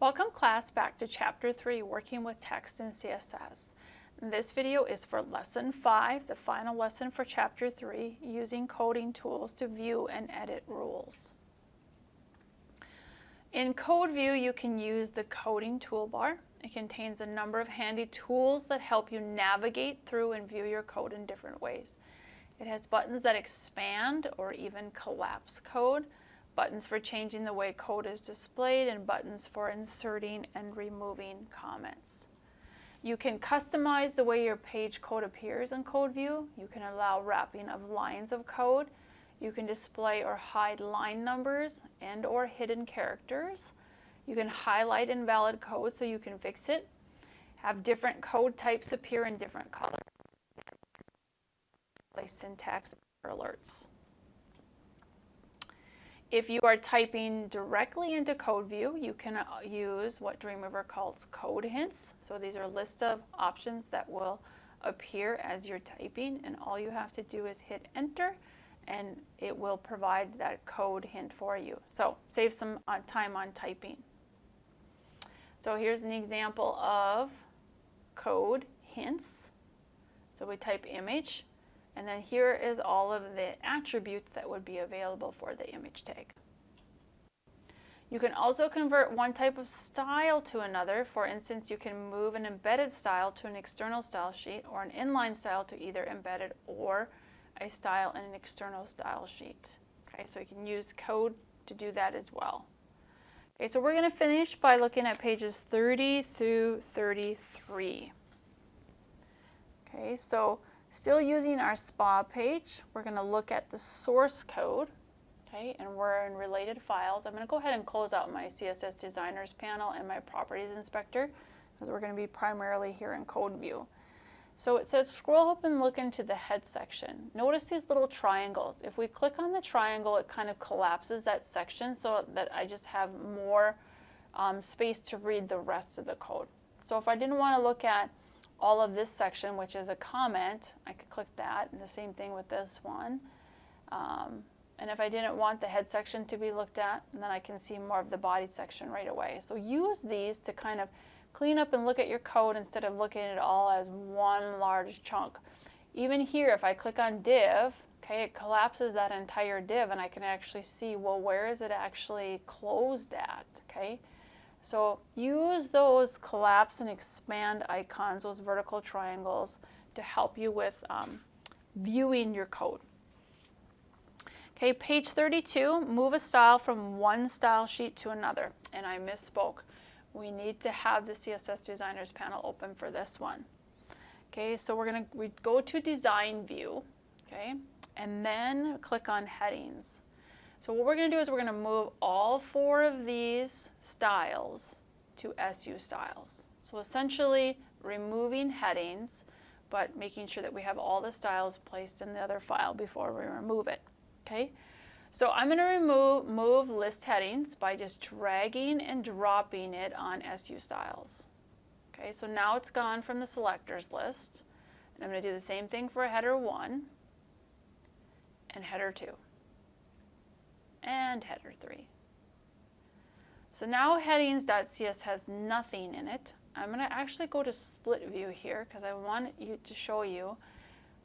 Welcome class back to Chapter 3, Working with Text in CSS. This video is for Lesson 5, the final lesson for Chapter 3, using coding tools to view and edit rules. In Code View, you can use the coding toolbar. It contains a number of handy tools that help you navigate through and view your code in different ways. It has buttons that expand or even collapse code, buttons for changing the way code is displayed, and buttons for inserting and removing comments. You can customize the way your page code appears in Code View. You can allow wrapping of lines of code. You can display or hide line numbers and or hidden characters. You can highlight invalid code so you can fix it. Have different code types appear in different colors. Display syntax alerts. If you are typing directly into Code View, you can use what Dreamweaver calls code hints. So these are a list of options that will appear as you're typing, and all you have to do is hit enter and it will provide that code hint for you. So save some time on typing. So here's an example of code hints. So we type image, and then here is all of the attributes that would be available for the image tag. You can also convert one type of style to another. For instance, you can move an embedded style to an external style sheet, or an inline style to either embedded or a style in an external style sheet. Okay, so you can use code to do that as well. Okay, so we're going to finish by looking at pages 30 through 33. Okay, so still using our SPA page, we're going to look at the source code, okay, and we're in related files. I'm going to go ahead and close out my CSS Designers panel and my Properties Inspector, because we're going to be primarily here in Code View. So it says scroll up and look into the head section. Notice these little triangles. If we click on the triangle, it kind of collapses that section so that I just have more space to read the rest of the code. So if I didn't want to look at all of this section, which is a comment, I could click that, and the same thing with this one. And if I didn't want the head section to be looked at, then I can see more of the body section right away. So use these to kind of clean up and look at your code instead of looking at it all as one large chunk. Even here, if I click on div, okay, it collapses that entire div, and I can actually see, well, where is it actually closed at, okay? So use those collapse and expand icons, those vertical triangles, to help you with viewing your code. Okay, page 32, move a style from one style sheet to another. And I misspoke. We need to have the CSS Designers panel open for this one. Okay, so we go to Design View, okay, and then click on Headings. So what we're going to do is we're going to move all 4 of these styles to SU styles. So essentially removing headings, but making sure that we have all the styles placed in the other file before we remove it. Okay, so I'm going to move list headings by just dragging and dropping it on SU styles. Okay, so now it's gone from the selectors list. And I'm going to do the same thing for header 1 and header 2. And header 3. So now headings.cs has nothing in it. I'm going to actually go to split view here because I want you to show you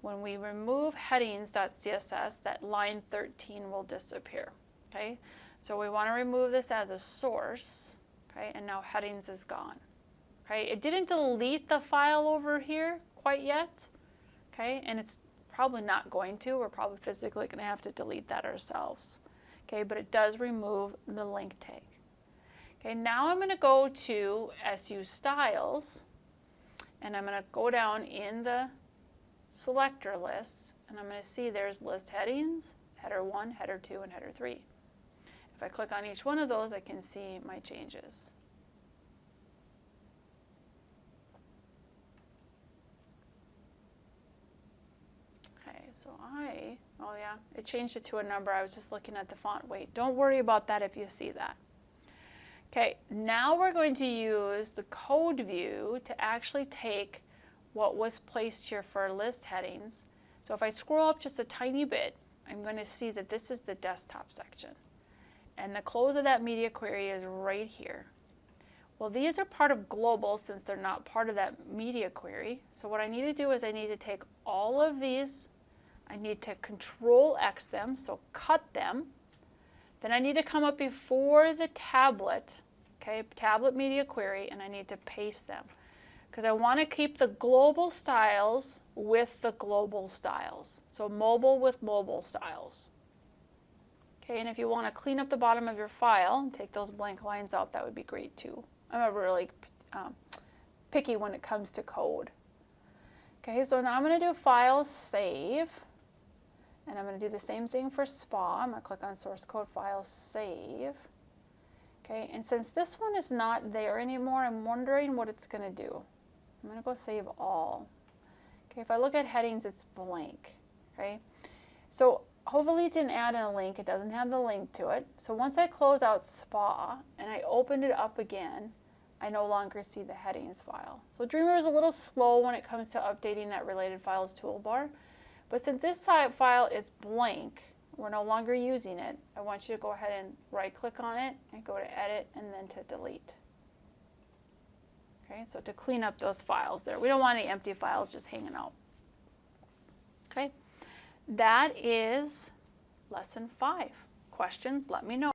when we remove headings.css, that line 13 will disappear. Okay, so we want to remove this as a source. Okay, and now headings is gone. Okay, it didn't delete the file over here quite yet. Okay, and it's probably not going to. We're probably physically going to have to delete that ourselves. Okay, but it does remove the link tag. Okay, now I'm going to go to SU styles, and I'm going to go down in the selector lists, and I'm going to see there's list headings, header 1, header 2, and header 3. If I click on each one of those, I can see my changes. Okay, so oh yeah, it changed it to a number. I was just looking at the font weight. Don't worry about that if you see that. Okay, now we're going to use the code view to actually take what was placed here for list headings. So if I scroll up just a tiny bit, I'm going to see that this is the desktop section. And the close of that media query is right here. Well, these are part of global since they're not part of that media query. So what I need to do is I need to take all of these, I need to Control X them, so cut them. Then I need to come up before the tablet, okay, tablet media query, and I need to paste them. Because I want to keep the global styles with the global styles. So mobile with mobile styles. Okay, and if you want to clean up the bottom of your file and take those blank lines out, that would be great too. I'm really picky when it comes to code. Okay, so now I'm going to do File, Save. And I'm going to do the same thing for SPA. I'm going to click on Source Code, File, Save. Okay, and since this one is not there anymore, I'm wondering what it's going to do. I'm going to go Save All. Okay, if I look at headings, it's blank. Okay, so hopefully it didn't add in a link. It doesn't have the link to it. So once I close out SPA and I open it up again, I no longer see the headings file. So Dreamer is a little slow when it comes to updating that related files toolbar. But since this file is blank, we're no longer using it, I want you to go ahead and right click on it and go to Edit and then to Delete. Okay, so to clean up those files there. We don't want any empty files just hanging out. Okay, that is lesson 5. Questions, let me know.